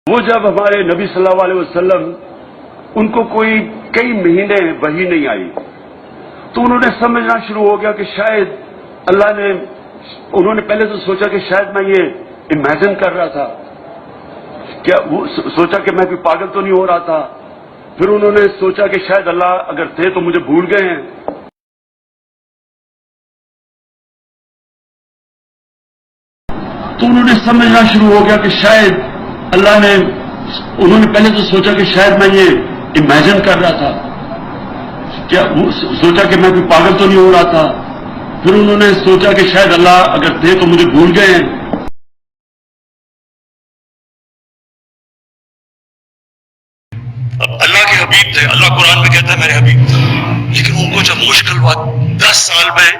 وہ جب ہمارے نبی صلی اللہ علیہ وسلم ان کو کوئی کئی مہینے وحی نہیں آئی تو انہوں نے سمجھنا شروع ہو گیا کہ شاید اللہ نے، انہوں نے پہلے تو سوچا کہ شاید میں یہ امیجن کر رہا تھا، کیا وہ سوچا کہ میں کوئی پاگل تو نہیں ہو رہا تھا. پھر انہوں نے سوچا کہ شاید اللہ اگر تھے تو مجھے بھول گئے ہیں. تو انہوں نے سمجھنا شروع ہو گیا کہ شاید اللہ نے، انہوں نے پہلے تو سوچا کہ شاید میں یہ امیجن کر رہا تھا، کیا وہ سوچا کہ میں کوئی پاگل تو نہیں ہو رہا تھا. پھر انہوں نے سوچا کہ شاید اللہ اگر تھے تو مجھے بھول گئے ہیں. اللہ کے حبیب تھے، اللہ قرآن میں کہتا ہے میرے حبیب تھے، لیکن ان کو جب مشکل وقت 10 سال میں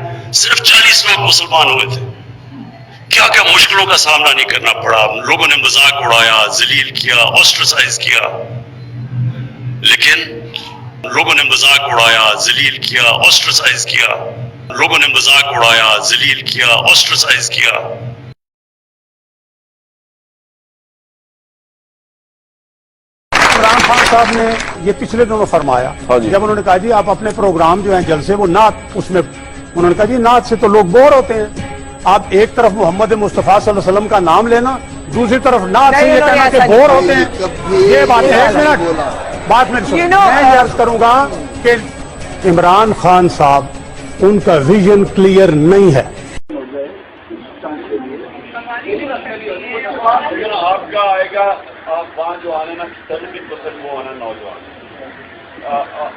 صرف 40 لوگ مسلمان ہوئے تھے. کیا کیا مشکلوں کا سامنا نہیں کرنا پڑا، لوگوں نے مذاق اڑایا، ذلیل کیا، آسٹرسائز کیا، لیکن لوگوں نے مذاق اڑایا، ذلیل کیا، آسٹرسائز کیا، لوگوں نے مذاق اڑایا، ذلیل کیا، آسٹرسائز کیا. عمران خان صاحب نے یہ پچھلے دنوں فرمایا جب انہوں نے کہا جی آپ اپنے پروگرام جو ہیں جلسے وہ نعت، اس میں انہوں نے کہا جی نعت سے تو لوگ بور ہوتے ہیں. آپ ایک طرف محمد مصطفیٰ صلی اللہ علیہ وسلم کا نام لینا، دوسری طرف نعت سے یہ کہنا کہ بور ہوتے ہیں، یہ بات ہے. ایک منٹ بات میں یہ عرض کروں گا کہ عمران خان صاحب ان کا ویژن کلیئر نہیں ہے. آپ کا آئے گا، آپ وہاں جو آنا نا 70% وہ آنا نوجوان،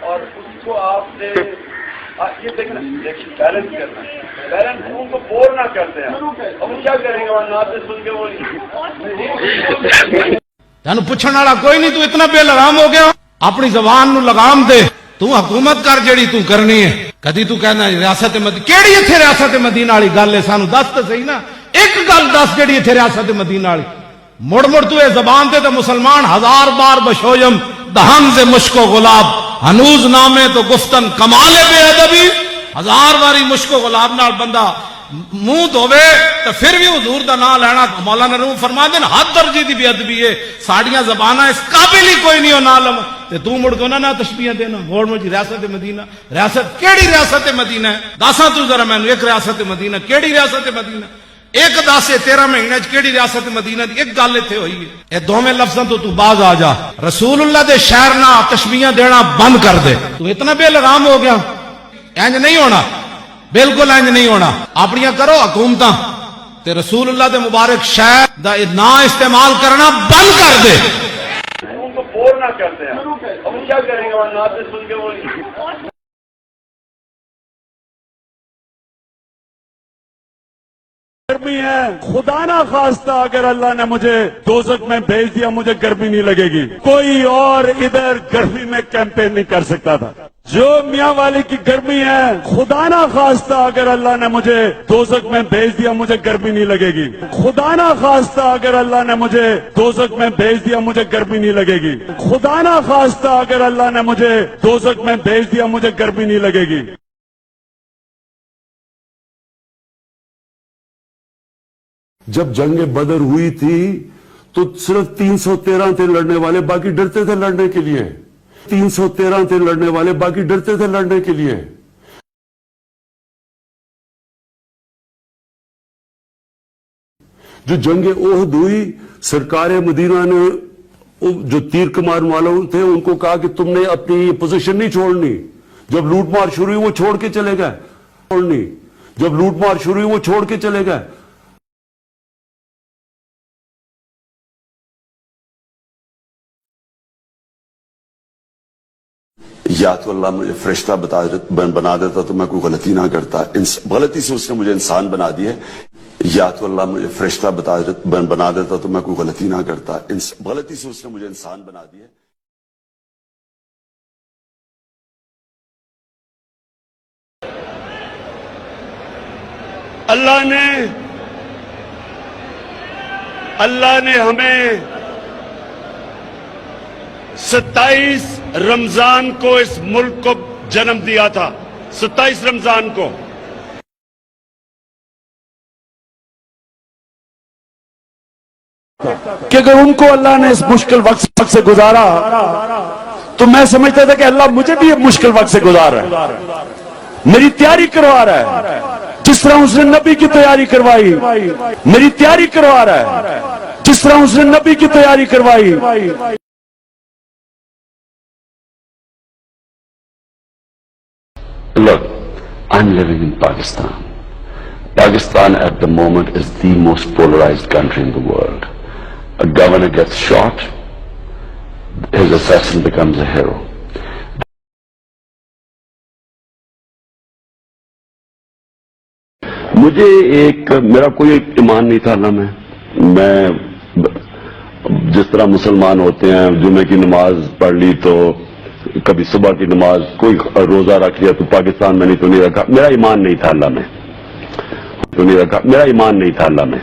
اور اس کو آپ نے یہ دیکھنا بیلنس کرنا، بیلنس ان کو بور نہ کرتے ہیں. اب وہ کیا کریں گے وہاں نعت سن کے وہ تینوں پوچھنے والا کوئی نہیں، تو اتنا بے لگام ہو گیا. اپنی زبان نو لگام دے، تو حکومت کر جیڑی تو کرنی ہے. کدی تو کہنا ریاست مدینہ کیڑی اتنے ریاست مدینہ والی گل ہے، سانو دس تو صحیح نا، ایک گل دس جیڑی اتنے ریاست مدینہ والی. مڑ مڑ تو یہ زبان تے تو مسلمان 1000 بار بشویم دہن سے مشک و گلاب ہنوز نامے تو گفتن کمال بے ادبی. 1000 باری مشک و گلاب نال بندہ منہ دھوے تو پھر بھی حضور دا نام لینا. مولانا روم فرما دین حد درجے دی بے ادبی ہے، ساڑیاں زباناں اس قابل ہی کوئی نہیں ہو نہ لم تے تو مڑ کو نہ تشبیہ دینا. موڑ مجھ ریاست مدینہ، ریاست کیڑی ریاست مدینہ ہے؟ دساں تو ذرا مینوں ایک ریاست مدینہ کیڑی ریاست مدینہ؟ ایک 10 13 مہینے کیڑی ریاست مدینہ دی ایک گل اتنے ہوئی ہے. اے دوویں لفظاں تو باز آ جا، رسول اللہ دے شہر نہ تشبیہ دینا بند کر دے. تو اتنا بے لگام ہو گیا، انج نہیں ہونا، بالکل انج نہیں ہونا. اپنیاں کرو حکومتاں تے رسول اللہ دے مبارک شہر دا نام استعمال کرنا بند کر دے. ان کو بور نہ کرتے ہیں. اب وہ کیا کریں گے وہاں نعت سن کے وہ گرمی ہے، خدا نہ خواستہ اگر اللہ نے مجھے دوزخ میں بھیج دیا مجھے گرمی نہیں لگے گی. کوئی اور ادھر گرمی میں کیمپین نہیں کر سکتا تھا. جو میاں والی کی گرمی ہے، خدا نہ خواستہ اگر اللہ نے مجھے دوزخ میں بھیج دیا مجھے گرمی نہیں لگے گی. خدا نہ خواستہ اگر اللہ نے مجھے دوزخ میں بھیج دیا مجھے گرمی نہیں لگے گی. خدا نہ خواستہ اگر اللہ نے مجھے دوزخ میں بھیج دیا مجھے گرمی نہیں لگے گی. جب جنگ بدر ہوئی تھی تو صرف 313 تھے لڑنے والے، باقی ڈرتے تھے لڑنے کے لیے. 313 تھے لڑنے والے، باقی ڈرتے تھے لڑنے کے لیے. جو جنگ احد ہوئی، سرکار مدینہ نے جو تیر کمان والوں تھے ان کو کہا کہ تم نے اپنی پوزیشن نہیں چھوڑنی. جب لوٹ مار شروع ہوئی وہ چھوڑ کے چلے گئے. جب لوٹ مار شروع ہوئی وہ چھوڑ کے چلے گئے. یا تو اللہ مجھے فرشتہ بنا دیتا تو میں کوئی غلطی نہ کرتا، غلطی سے اس نے مجھے انسان بنا دیا. یا تو اللہ مجھے فرشتہ بنا دیتا تو میں کوئی غلطی نہ کرتا، غلطی سے اس نے مجھے انسان بنا دیا. اللہ نے ہمیں 27 رمضان کو اس ملک کو جنم دیا تھا. 27 رمضان کو کہ اگر ان کو اللہ نے اس مشکل وقت سے گزارا تو میں سمجھتا تھا کہ اللہ مجھے بھی یہ مشکل وقت سے گزار رہا ہے، میری تیاری کروا رہا ہے، جس طرح اس نے نبی کی تیاری کروائی، میری تیاری کروا رہا ہے جس طرح اس نے نبی کی تیاری کروائی۔ Look, I'm living in Pakistan. Pakistan at the moment is the most polarized country in the world. A governor gets shot, his assassin becomes a hero. مجھے میرا کوئی ایمان نہیں تھا اللہ میں جس طرح مسلمان ہوتے ہیں جمعے کی نماز پڑھ لی تو کبھی صبح کی نماز، کوئی روزہ رکھ لیا تو پاکستان میں نہیں تو نہیں رکھا، میرا ایمان نہیں تھا اللہ میں تو نہیں رکھا، میرا ایمان نہیں تھا اللہ میں۔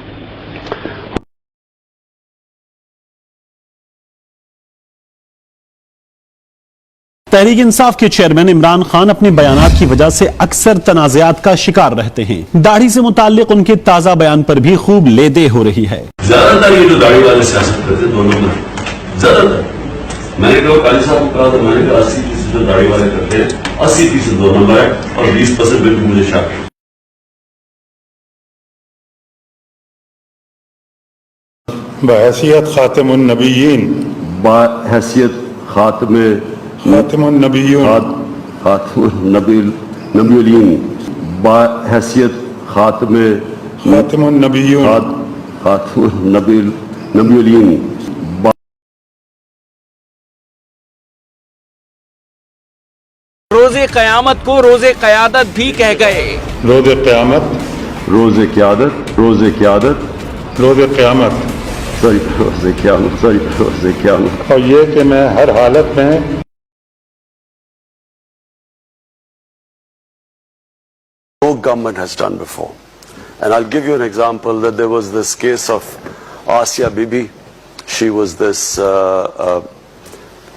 تحریک انصاف کے چیئرمین عمران خان اپنے بیانات کی وجہ سے اکثر تنازعات کا شکار رہتے ہیں۔ داڑھی سے متعلق ان کے تازہ بیان پر بھی خوب لے دے ہو رہی ہے۔ زیادہ تر یہ جو داڑھی والے سیاست کرتے دونوں میں زیادہ تر، میں نے کہا قاضی صاحب کو کہا تو میں نے کہا 80% جو داڑھی والے کرتے ہیں 80% دو نمبر ہے اور 20% بالکل مجھے شک ہے۔ بحیثیت خاتم النبیین، بحیثیت خاتم النبیون، خاتم النبیین، بحیثیت خاتم النبیون، خاتم النبیین، روز قیامت کو روز قیادت بھی کہہ گئے۔ روز قیامت، روز قیادت، روز قیادت، روز قیامت، روز قیامت، روز قیامت۔ اور یہ کہ میں ہر حالت میں No government has done before. And I'll give you an example that there was this case of Asia Bibi. She was this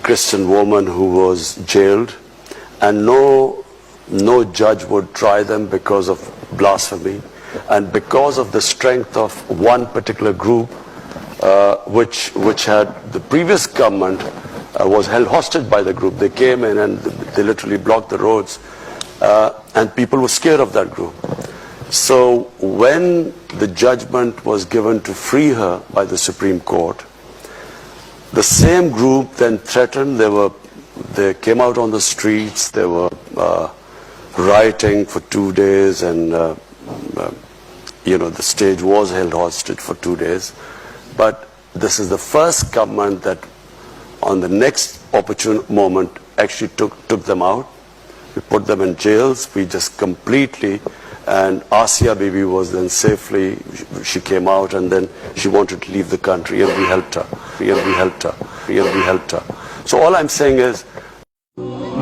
Christian woman who was jailed, and no judge would try them because of blasphemy, and because of the strength of one particular group which had the previous government was held hostage by the group. They came in and they literally blocked the roads. And people were scared of that group. So when the judgment was given to free her by the Supreme Court, the same group then threatened. They came out on the streets. They were rioting for 2 days, and the stage was held hostage for 2 days. But this is the first government that on the next opportune moment actually took them out. We put them in jails. We just completely, and Asia Bibi was then safely, she came out and then she wanted to leave the country and we helped her. So all I'm saying is,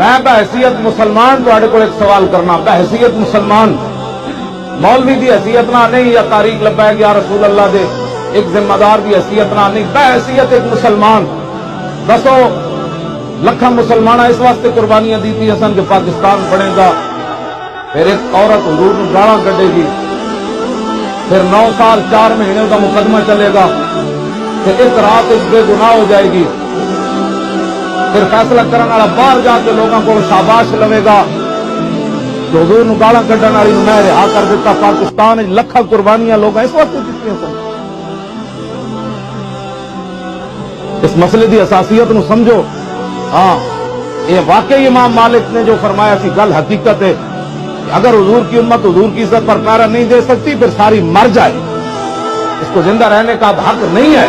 میں بحیثیت مسلمان تواڈے کول ایک سوال کرنا، بحیثیت مسلمان مولوی دی حیثیت نہ نہیں یا تاریخ لبیک یا رسول اللہ دے ایک ذمہ دار دی حیثیت نہ نہیں، بحیثیت ایک مسلمان دسو لکھاں مسلمان اس واسطے قربانیاں دیتی ہسن کہ پاکستان بنے گا، پھر ایک عورت حضور نوں گالاں کڈے گی، پھر 9 سال 4 مہینے کا مقدمہ چلے گا، پھر ایک رات ایک بے گناہ ہو جائے گی، پھر فیصلہ کرنے والا باہر جا کے لوگوں کو شاباش لوے گا کہ حضور نوں گالاں کڈن والی نوں میں رہا کر دیتا۔ پاکستان وچ لکھاں قربانیاں لوگ اس واسطے دتیاں سن۔ اس مسئلے دی اساسیت نوں سمجھو۔ ہاں یہ واقعی امام مالک نے جو فرمایا سی گل حقیقت ہے کہ اگر حضور کی امت حضور کی عزت پر پہرا نہیں دے سکتی پھر ساری مر جائے، اس کو زندہ رہنے کا حق نہیں ہے۔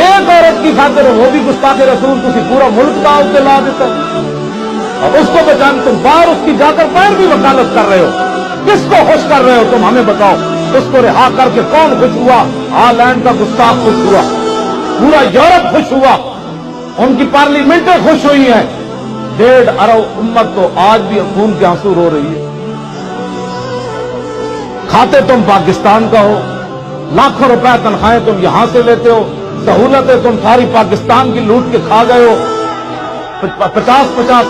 ایک عورت کی خاطر وہ بھی گستاخ رسول تسی پورا ملک داؤ تے لا دیتا اور اس کو بچانے تم باہر اس کی جا کر باہر بھی وکالت کر رہے ہو۔ کس کو خوش کر رہے ہو تم ہمیں بتاؤ؟ اس کو رہا کر کے کون خوش ہوا؟ ہالینڈ کا گستاخ خوش ہوا، پورا یورپ خوش ہوا، ان کی پارلیمنٹیں خوش ہوئی ہیں۔ 1.5 ارب امت تو آج بھی خون کے آنسو رو رہی ہے۔ کھاتے تم پاکستان کا ہو، لاکھوں روپے تنخواہیں تم یہاں سے لیتے ہو، سہولتیں تم ساری پاکستان کی لوٹ کے کھا گئے ہو، 50-50